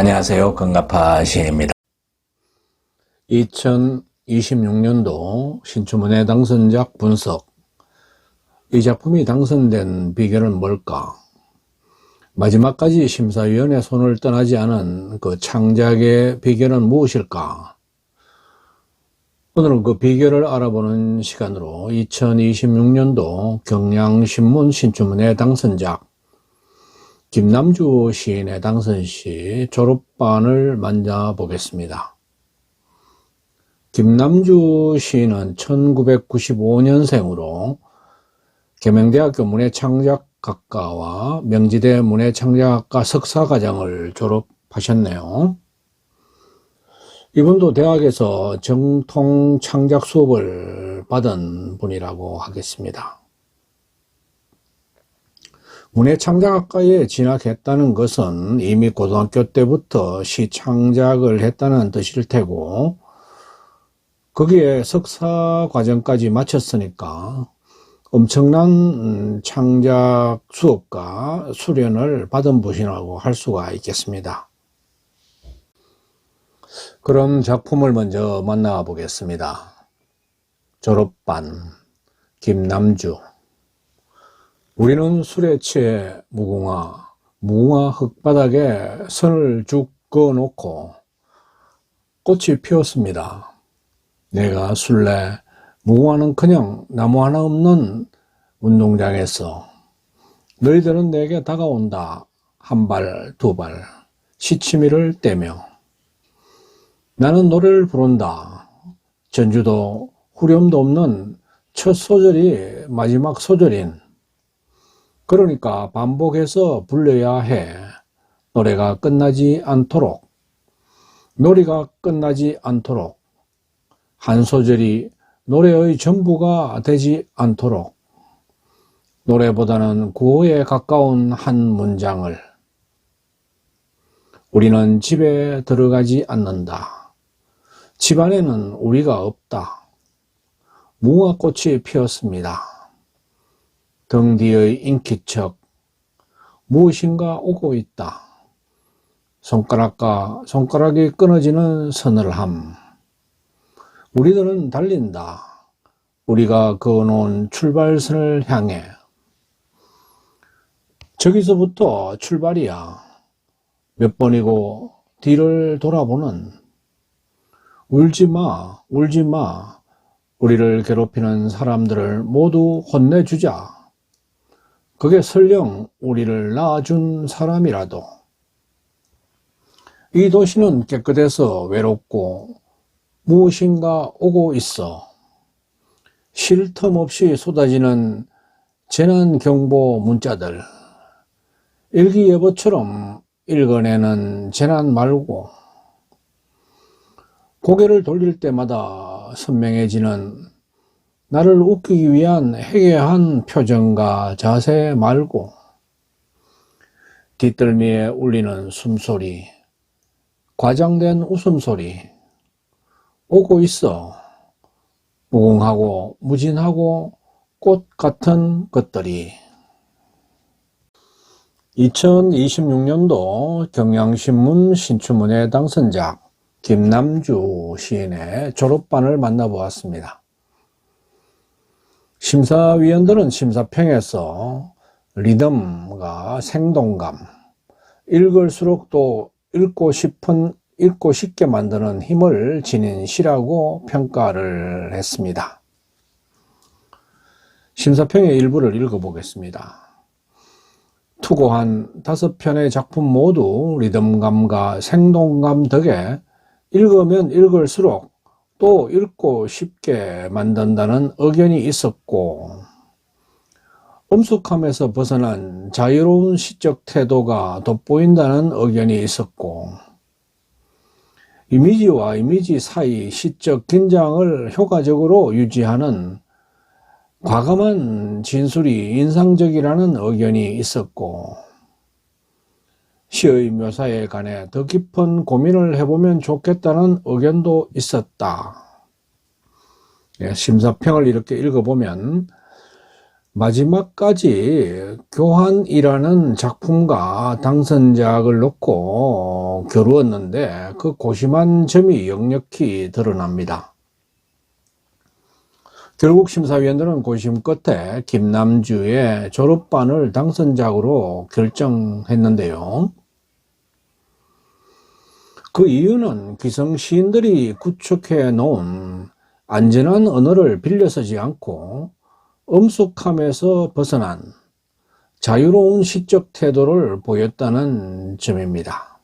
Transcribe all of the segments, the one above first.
안녕하세요. 건가파 시인입니다. 2026년도 신춘문예 당선작 분석. 이 작품이 당선된 비결은 뭘까? 마지막까지 심사위원의 손을 떠나지 않은 그 창작의 비결은 무엇일까? 오늘은 그 비결을 알아보는 시간으로 2026년도 경향신문 신춘문예 당선작 김남주 시인의 당선시 졸업반을 만나보겠습니다. 김남주 시인은 1995년생으로 계명대학교 문예창작학과와 명지대 문예창작학과 석사과정을 졸업하셨네요. 이분도 대학에서 정통 창작 수업을 받은 분이라고 하겠습니다. 문예창작학과에 진학했다는 것은 이미 고등학교 때부터 시 창작을 했다는 뜻일 테고, 거기에 석사 과정까지 마쳤으니까 엄청난 창작 수업과 수련을 받은 분이라고 할 수가 있겠습니다. 그럼 작품을 먼저 만나 보겠습니다. 졸업반, 김남주. 우리는 술에 취해 무궁화 흙바닥에 선을 쭉 그어놓고 꽃이 피었습니다. 내가 술래, 무궁화는 그냥 나무 하나 없는 운동장에서 너희들은 내게 다가온다. 한 발, 두 발, 시치미를 떼며 나는 노래를 부른다. 전주도 후렴도 없는 첫 소절이 마지막 소절인, 그러니까 반복해서 불러야 해. 노래가 끝나지 않도록, 놀이가 끝나지 않도록, 한 소절이 노래의 전부가 되지 않도록, 노래보다는 구호에 가까운 한 문장을. 우리는 집에 들어가지 않는다. 집 안에는 우리가 없다. 무궁화꽃이 피었습니다. 등 뒤의 인기척, 무엇인가 오고 있다. 손가락과 손가락이 끊어지는 서늘함. 우리들은 달린다. 우리가 그어놓은 출발선을 향해. 저기서부터 출발이야. 몇 번이고 뒤를 돌아보는. 울지마, 울지마. 우리를 괴롭히는 사람들을 모두 혼내주자. 그게 설령 우리를 낳아준 사람이라도. 이 도시는 깨끗해서 외롭고 무엇인가 오고 있어. 쉴 틈 없이 쏟아지는 재난경보 문자들. 일기예보처럼 읽어내는 재난 말고, 고개를 돌릴 때마다 선명해지는 나를 웃기기 위한 해괴한 표정과 자세 말고, 뒷덜미에 울리는 숨소리, 과장된 웃음소리, 오고 있어. 무궁하고 무진하고 꽃 같은 것들이. 2026년도 경향신문 신춘문예 당선작 김남주 시인의 졸업반을 만나보았습니다. 심사위원들은 심사평에서 리듬과 생동감, 읽을수록 또 읽고 싶게 만드는 힘을 지닌 시라고 평가를 했습니다. 심사평의 일부를 읽어보겠습니다. 투고한 5편의 작품 모두 리듬감과 생동감 덕에 읽으면 읽을수록 또 읽고 싶게 만든다는 의견이 있었고, 엄숙함에서 벗어난 자유로운 시적 태도가 돋보인다는 의견이 있었고, 이미지와 이미지 사이 시적 긴장을 효과적으로 유지하는 과감한 진술이 인상적이라는 의견이 있었고, 시의 묘사에 관해 더 깊은 고민을 해보면 좋겠다는 의견도 있었다. 심사평을 이렇게 읽어보면 마지막까지 교환이라는 작품과 당선작을 놓고 겨루었는데 그 고심한 점이 역력히 드러납니다. 결국 심사위원들은 고심 끝에 김남주의 졸업반을 당선작으로 결정했는데요. 그 이유는 기성 시인들이 구축해 놓은 안전한 언어를 빌려 쓰지 않고 엄숙함에서 벗어난 자유로운 시적 태도를 보였다는 점입니다.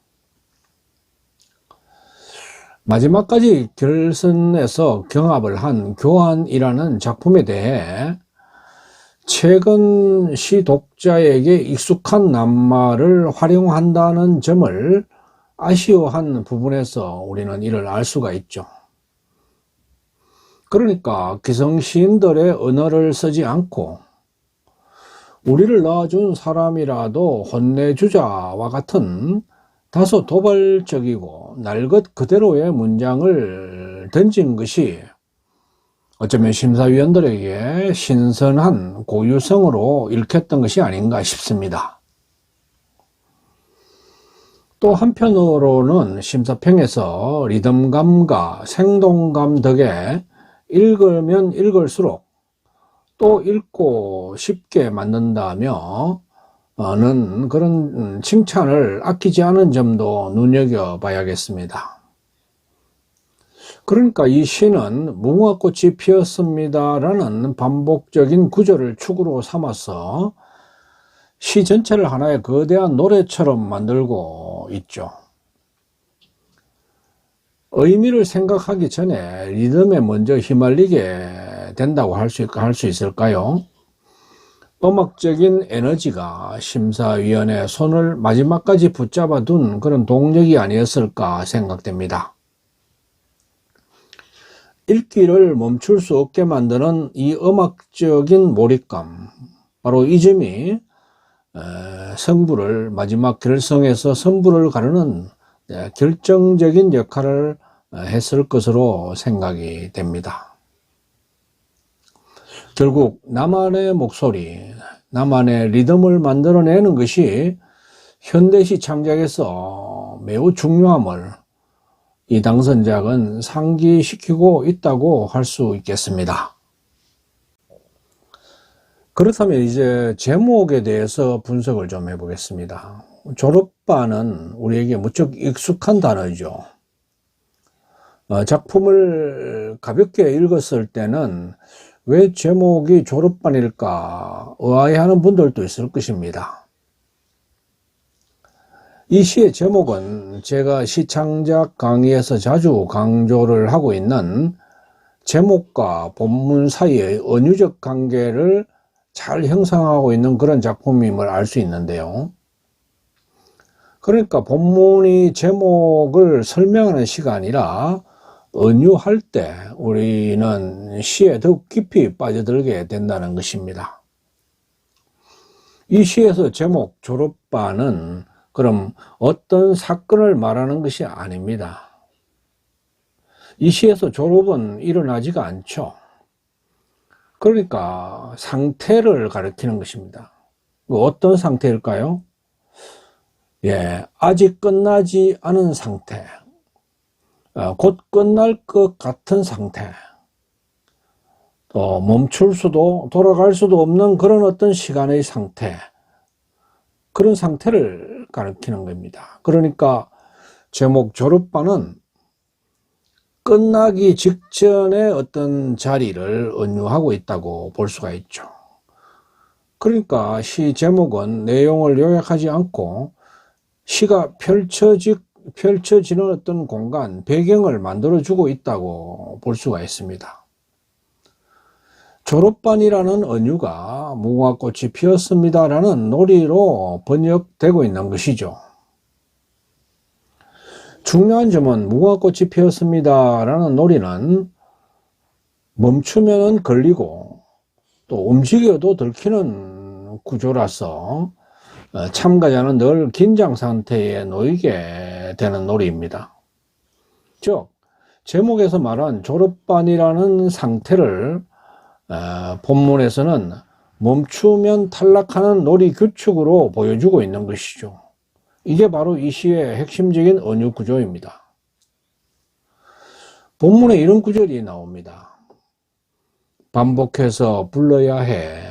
마지막까지 결선에서 경합을 한 교환이라는 작품에 대해 최근 시 독자에게 익숙한 낱말을 활용한다는 점을 아쉬워한 부분에서 우리는 이를 알 수가 있죠. 그러니까 기성 시인들의 언어를 쓰지 않고 우리를 낳아준 사람이라도 혼내주자와 같은 다소 도발적이고 날 것 그대로의 문장을 던진 것이 어쩌면 심사위원들에게 신선한 고유성으로 읽혔던 것이 아닌가 싶습니다. 또 한편으로는 심사평에서 리듬감과 생동감 덕에 읽으면 읽을수록 또 읽고 싶게 만든다며 는 그런 칭찬을 아끼지 않은 점도 눈여겨봐야겠습니다. 그러니까 이 시는 무궁화꽃이 피었습니다라는 반복적인 구절을 축으로 삼아서 시 전체를 하나의 거대한 노래처럼 만들고 있죠. 의미를 생각하기 전에 리듬에 먼저 휘말리게 된다고 할 수 있을까요? 음악적인 에너지가 심사위원의 손을 마지막까지 붙잡아 둔 그런 동력이 아니었을까 생각됩니다. 읽기를 멈출 수 없게 만드는 이 음악적인 몰입감, 바로 이 점이 승부를 마지막 결승에서 승부를 가르는 결정적인 역할을 했을 것으로 생각이 됩니다. 결국 나만의 목소리, 나만의 리듬을 만들어내는 것이 현대시 창작에서 매우 중요함을 이 당선작은 상기시키고 있다고 할 수 있겠습니다. 그렇다면 이제 제목에 대해서 분석을 좀 해보겠습니다. 졸업반은 우리에게 무척 익숙한 단어죠. 작품을 가볍게 읽었을 때는 왜 제목이 졸업반일까 의아해하는 분들도 있을 것입니다. 이 시의 제목은 제가 시창작 강의에서 자주 강조를 하고 있는 제목과 본문 사이의 은유적 관계를 잘 형성하고 있는 그런 작품임을 알 수 있는데요. 그러니까 본문이 제목을 설명하는 시가 아니라 은유할 때 우리는 시에 더욱 깊이 빠져들게 된다는 것입니다. 이 시에서 제목 졸업반은 그럼 어떤 사건을 말하는 것이 아닙니다. 이 시에서 졸업은 일어나지가 않죠. 그러니까 상태를 가리키는 것입니다. 어떤 상태일까요? 아직 끝나지 않은 상태, 곧 끝날 것 같은 상태, 또 멈출 수도 돌아갈 수도 없는 그런 어떤 시간의 상태, 그런 상태를 가리키는 겁니다. 그러니까 제목 졸업반은 끝나기 직전의 어떤 자리를 은유하고 있다고 볼 수가 있죠. 그러니까 시 제목은 내용을 요약하지 않고 시가 펼쳐지는 어떤 공간, 배경을 만들어주고 있다고 볼 수가 있습니다. 졸업반이라는 은유가 무궁화꽃이 피었습니다라는 논리로 번역되고 있는 것이죠. 중요한 점은 무궁화꽃이 피었습니다라는 논리는 멈추면 걸리고 또 움직여도 들키는 구조라서 참가자는 늘 긴장 상태에 놓이게 되는 놀이입니다. 즉 제목에서 말한 졸업반이라는 상태를 본문에서는 멈추면 탈락하는 놀이 규칙으로 보여주고 있는 것이죠. 이게 바로 이 시의 핵심적인 은유 구조입니다. 본문에 이런 구절이 나옵니다. 반복해서 불러야 해.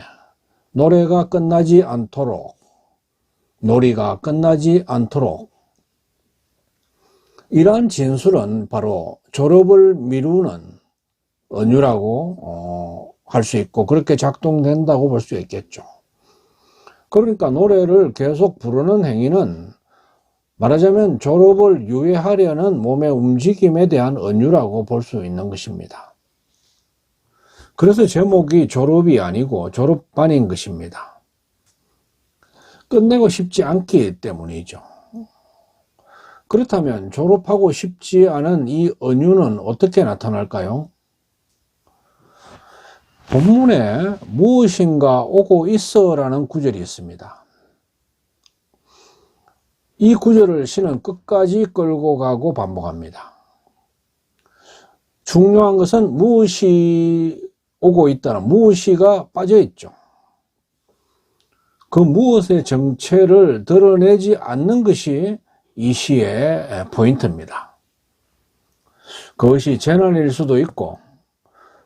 노래가 끝나지 않도록. 놀이가 끝나지 않도록. 이러한 진술은 바로 졸업을 미루는 은유라고 할 수 있고 그렇게 작동된다고 볼 수 있겠죠. 그러니까 노래를 계속 부르는 행위는 말하자면 졸업을 유예하려는 몸의 움직임에 대한 은유라고 볼 수 있는 것입니다. 그래서 제목이 졸업이 아니고 졸업반인 것입니다. 끝내고 싶지 않기 때문이죠. 그렇다면 졸업하고 싶지 않은 이 은유는 어떻게 나타날까요? 본문에 무엇인가 오고 있어 라는 구절이 있습니다. 이 구절을 시는 끝까지 끌고 가고 반복합니다. 중요한 것은 무엇이 오고 있다는 무엇이가 빠져 있죠. 그 무엇의 정체를 드러내지 않는 것이 이 시의 포인트입니다. 그것이 재난일 수도 있고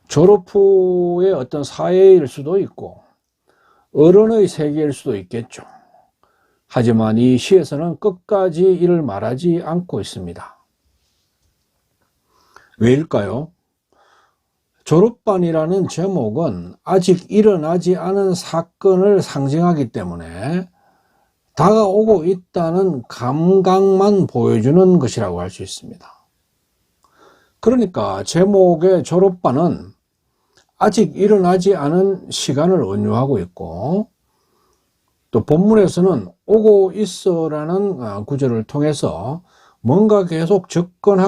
졸업 후의 어떤 사회일 수도 있고 어른의 세계일 수도 있겠죠. 하지만 이 시에서는 끝까지 이를 말하지 않고 있습니다. 왜일까요? 졸업반이라는 제목은 아직 일어나지 않은 사건을 상징하기 때문에 다가오고 있다는 감각만 보여주는 것이라고 할 수 있습니다. 그러니까 제목의 졸업반은 아직 일어나지 않은 시간을 은유하고 있고 또 본문에서는 오고 있어라는 구절을 통해서 뭔가 계속 접근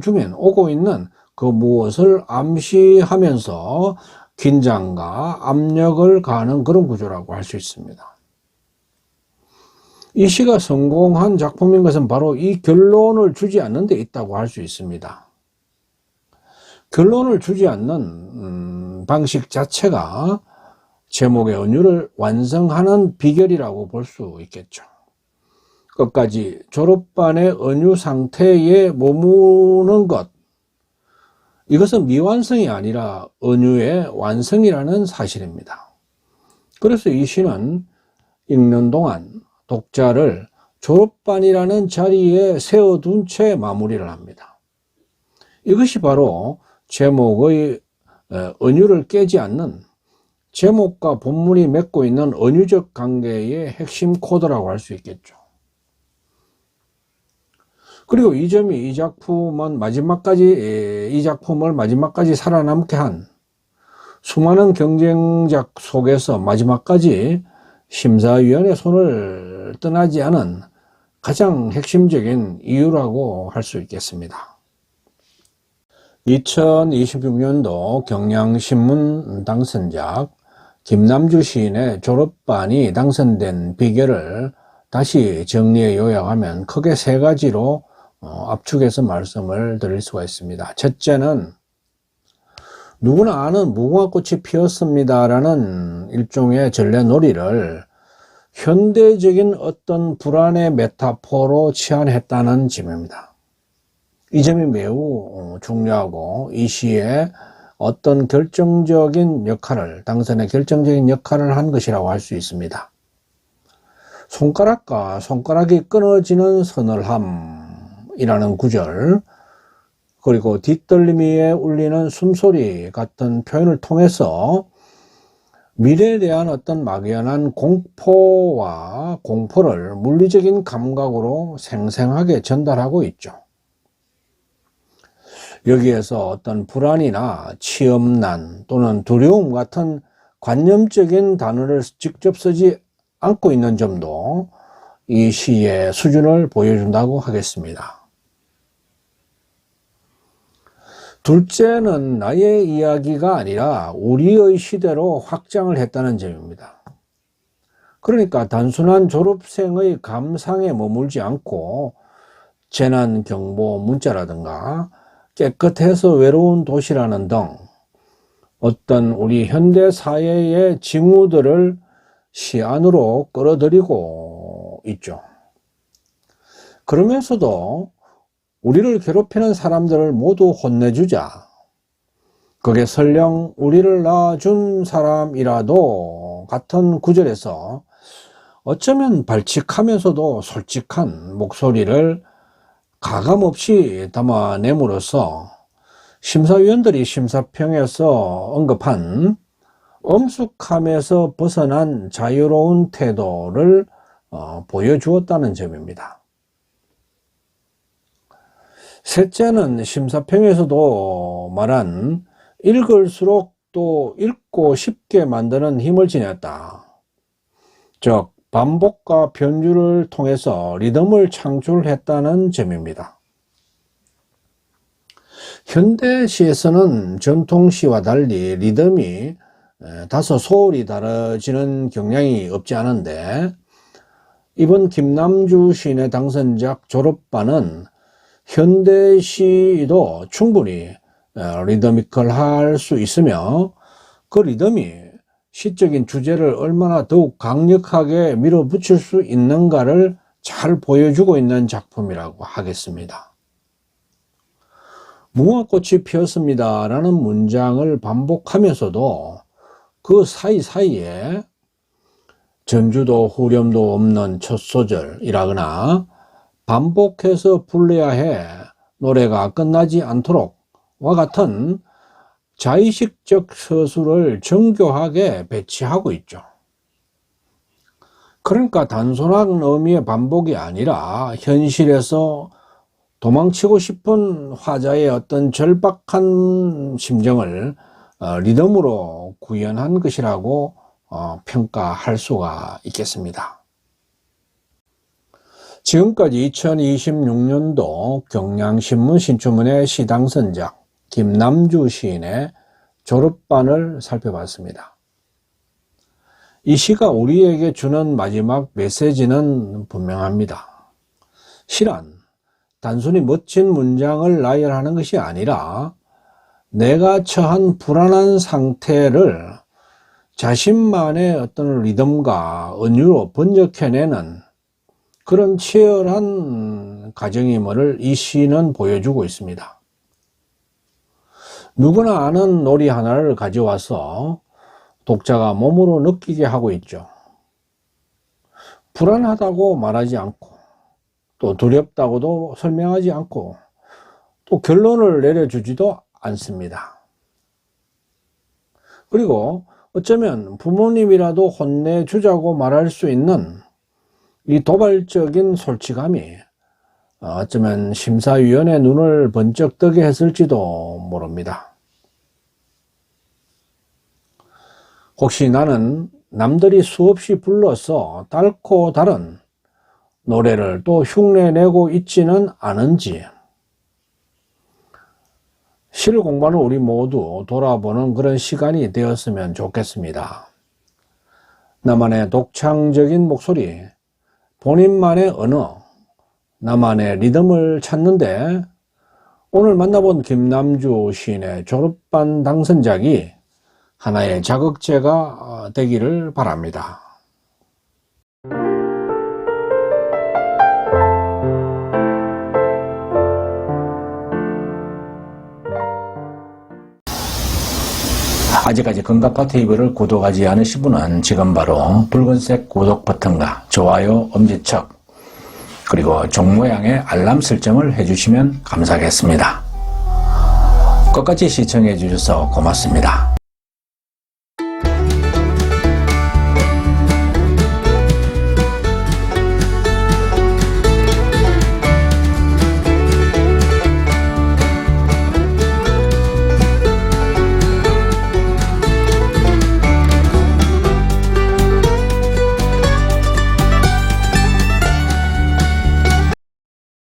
중인 오고 있는 그 무엇을 암시하면서 긴장과 압력을 가하는 그런 구조라고 할 수 있습니다. 이 시가 성공한 작품인 것은 바로 이 결론을 주지 않는 데 있다고 할 수 있습니다. 결론을 주지 않는 방식 자체가 제목의 은유를 완성하는 비결이라고 볼 수 있겠죠. 끝까지 졸업반의 은유 상태에 머무는 것, 이것은 미완성이 아니라 은유의 완성이라는 사실입니다. 그래서 이 시는 읽는 동안 독자를 졸업반이라는 자리에 세워둔 채 마무리를 합니다. 이것이 바로 제목의 은유를 깨지 않는 제목과 본문이 맺고 있는 은유적 관계의 핵심 코드라고 할 수 있겠죠. 그리고 이 점이 이 작품을 마지막까지 살아남게 한 수많은 경쟁작 속에서 마지막까지 심사위원의 손을 떠나지 않은 가장 핵심적인 이유라고 할 수 있겠습니다. 2026년도 경향신문 당선작 김남주 시인의 졸업반이 당선된 비결을 다시 정리해 요약하면 크게 세 가지로 압축해서 말씀을 드릴 수가 있습니다. 첫째는 누구나 아는 무궁화꽃이 피었습니다 라는 일종의 전래놀이를 현대적인 어떤 불안의 메타포로 치환했다는 점입니다. 이 점이 매우 중요하고 이 시에 어떤 당선의 결정적인 역할을 한 것이라고 할 수 있습니다. 손가락과 손가락이 끊어지는 서늘함이라는 구절, 그리고 뒷덜미 위에 울리는 숨소리 같은 표현을 통해서 미래에 대한 어떤 막연한 공포를 물리적인 감각으로 생생하게 전달하고 있죠. 여기에서 어떤 불안이나 취업난 또는 두려움 같은 관념적인 단어를 직접 쓰지 않고 있는 점도 이 시의 수준을 보여준다고 하겠습니다. 둘째는 나의 이야기가 아니라 우리의 시대로 확장을 했다는 점입니다. 그러니까 단순한 졸업생의 감상에 머물지 않고 재난경보 문자라든가 깨끗해서 외로운 도시라는 등 어떤 우리 현대 사회의 징후들을 시 안으로 끌어들이고 있죠. 그러면서도 우리를 괴롭히는 사람들을 모두 혼내주자. 그게 설령 우리를 낳아준 사람이라도 같은 구절에서 어쩌면 발칙하면서도 솔직한 목소리를 가감없이 담아냄으로써 심사위원들이 심사평에서 언급한 엄숙함에서 벗어난 자유로운 태도를 보여주었다는 점입니다. 셋째는 심사평에서도 말한 읽을수록 또 읽고 싶게 만드는 힘을 지녔다. 즉 반복과 변주를 통해서 리듬을 창출했다는 점입니다. 현대시에서는 전통시와 달리 리듬이 다소 소홀히 다뤄지는 경향이 없지 않은데 이번 김남주 시인의 당선작 졸업반은 현대시도 충분히 리드미컬할 수 있으며 그 리듬이 시적인 주제를 얼마나 더욱 강력하게 밀어붙일 수 있는가를 잘 보여주고 있는 작품이라고 하겠습니다. 무화꽃이 피었습니다 라는 문장을 반복하면서도 그 사이사이에 전주도 후렴도 없는 첫 소절이라거나 반복해서 불러야 해 노래가 끝나지 않도록 와 같은 자의식적 서술을 정교하게 배치하고 있죠. 그러니까 단순한 의미의 반복이 아니라 현실에서 도망치고 싶은 화자의 어떤 절박한 심정을 리듬으로 구현한 것이라고 평가할 수가 있겠습니다. 지금까지 2026년도 경향신문 신춘문예 시당선작 김남주 시인의 졸업반을 살펴봤습니다. 이 시가 우리에게 주는 마지막 메시지는 분명합니다. 시란 단순히 멋진 문장을 나열하는 것이 아니라 내가 처한 불안한 상태를 자신만의 어떤 리듬과 은유로 번역해내는 그런 치열한 과정임을 이 시는 보여주고 있습니다. 누구나 아는 놀이 하나를 가져와서 독자가 몸으로 느끼게 하고 있죠. 불안하다고 말하지 않고 또 두렵다고도 설명하지 않고 또 결론을 내려주지도 않습니다. 그리고 어쩌면 부모님이라도 혼내주자고 말할 수 있는 이 도발적인 솔직함이 어쩌면 심사위원의 눈을 번쩍 뜨게 했을지도 모릅니다. 혹시 나는 남들이 수없이 불러서 닳고 다른 노래를 또 흉내내고 있지는 않은지 시를 공부하는 우리 모두 돌아보는 그런 시간이 되었으면 좋겠습니다. 나만의 독창적인 목소리, 본인만의 언어, 나만의 리듬을 찾는데 오늘 만나본 김남주 시인의 졸업반 당선작이 하나의 자극제가 되기를 바랍니다. 아직까지 건강파TV를 구독하지 않으신 분은 지금 바로 붉은색 구독 버튼과 좋아요, 엄지척 그리고 종 모양의 알람 설정을 해주시면 감사하겠습니다. 끝까지 시청해 주셔서 고맙습니다.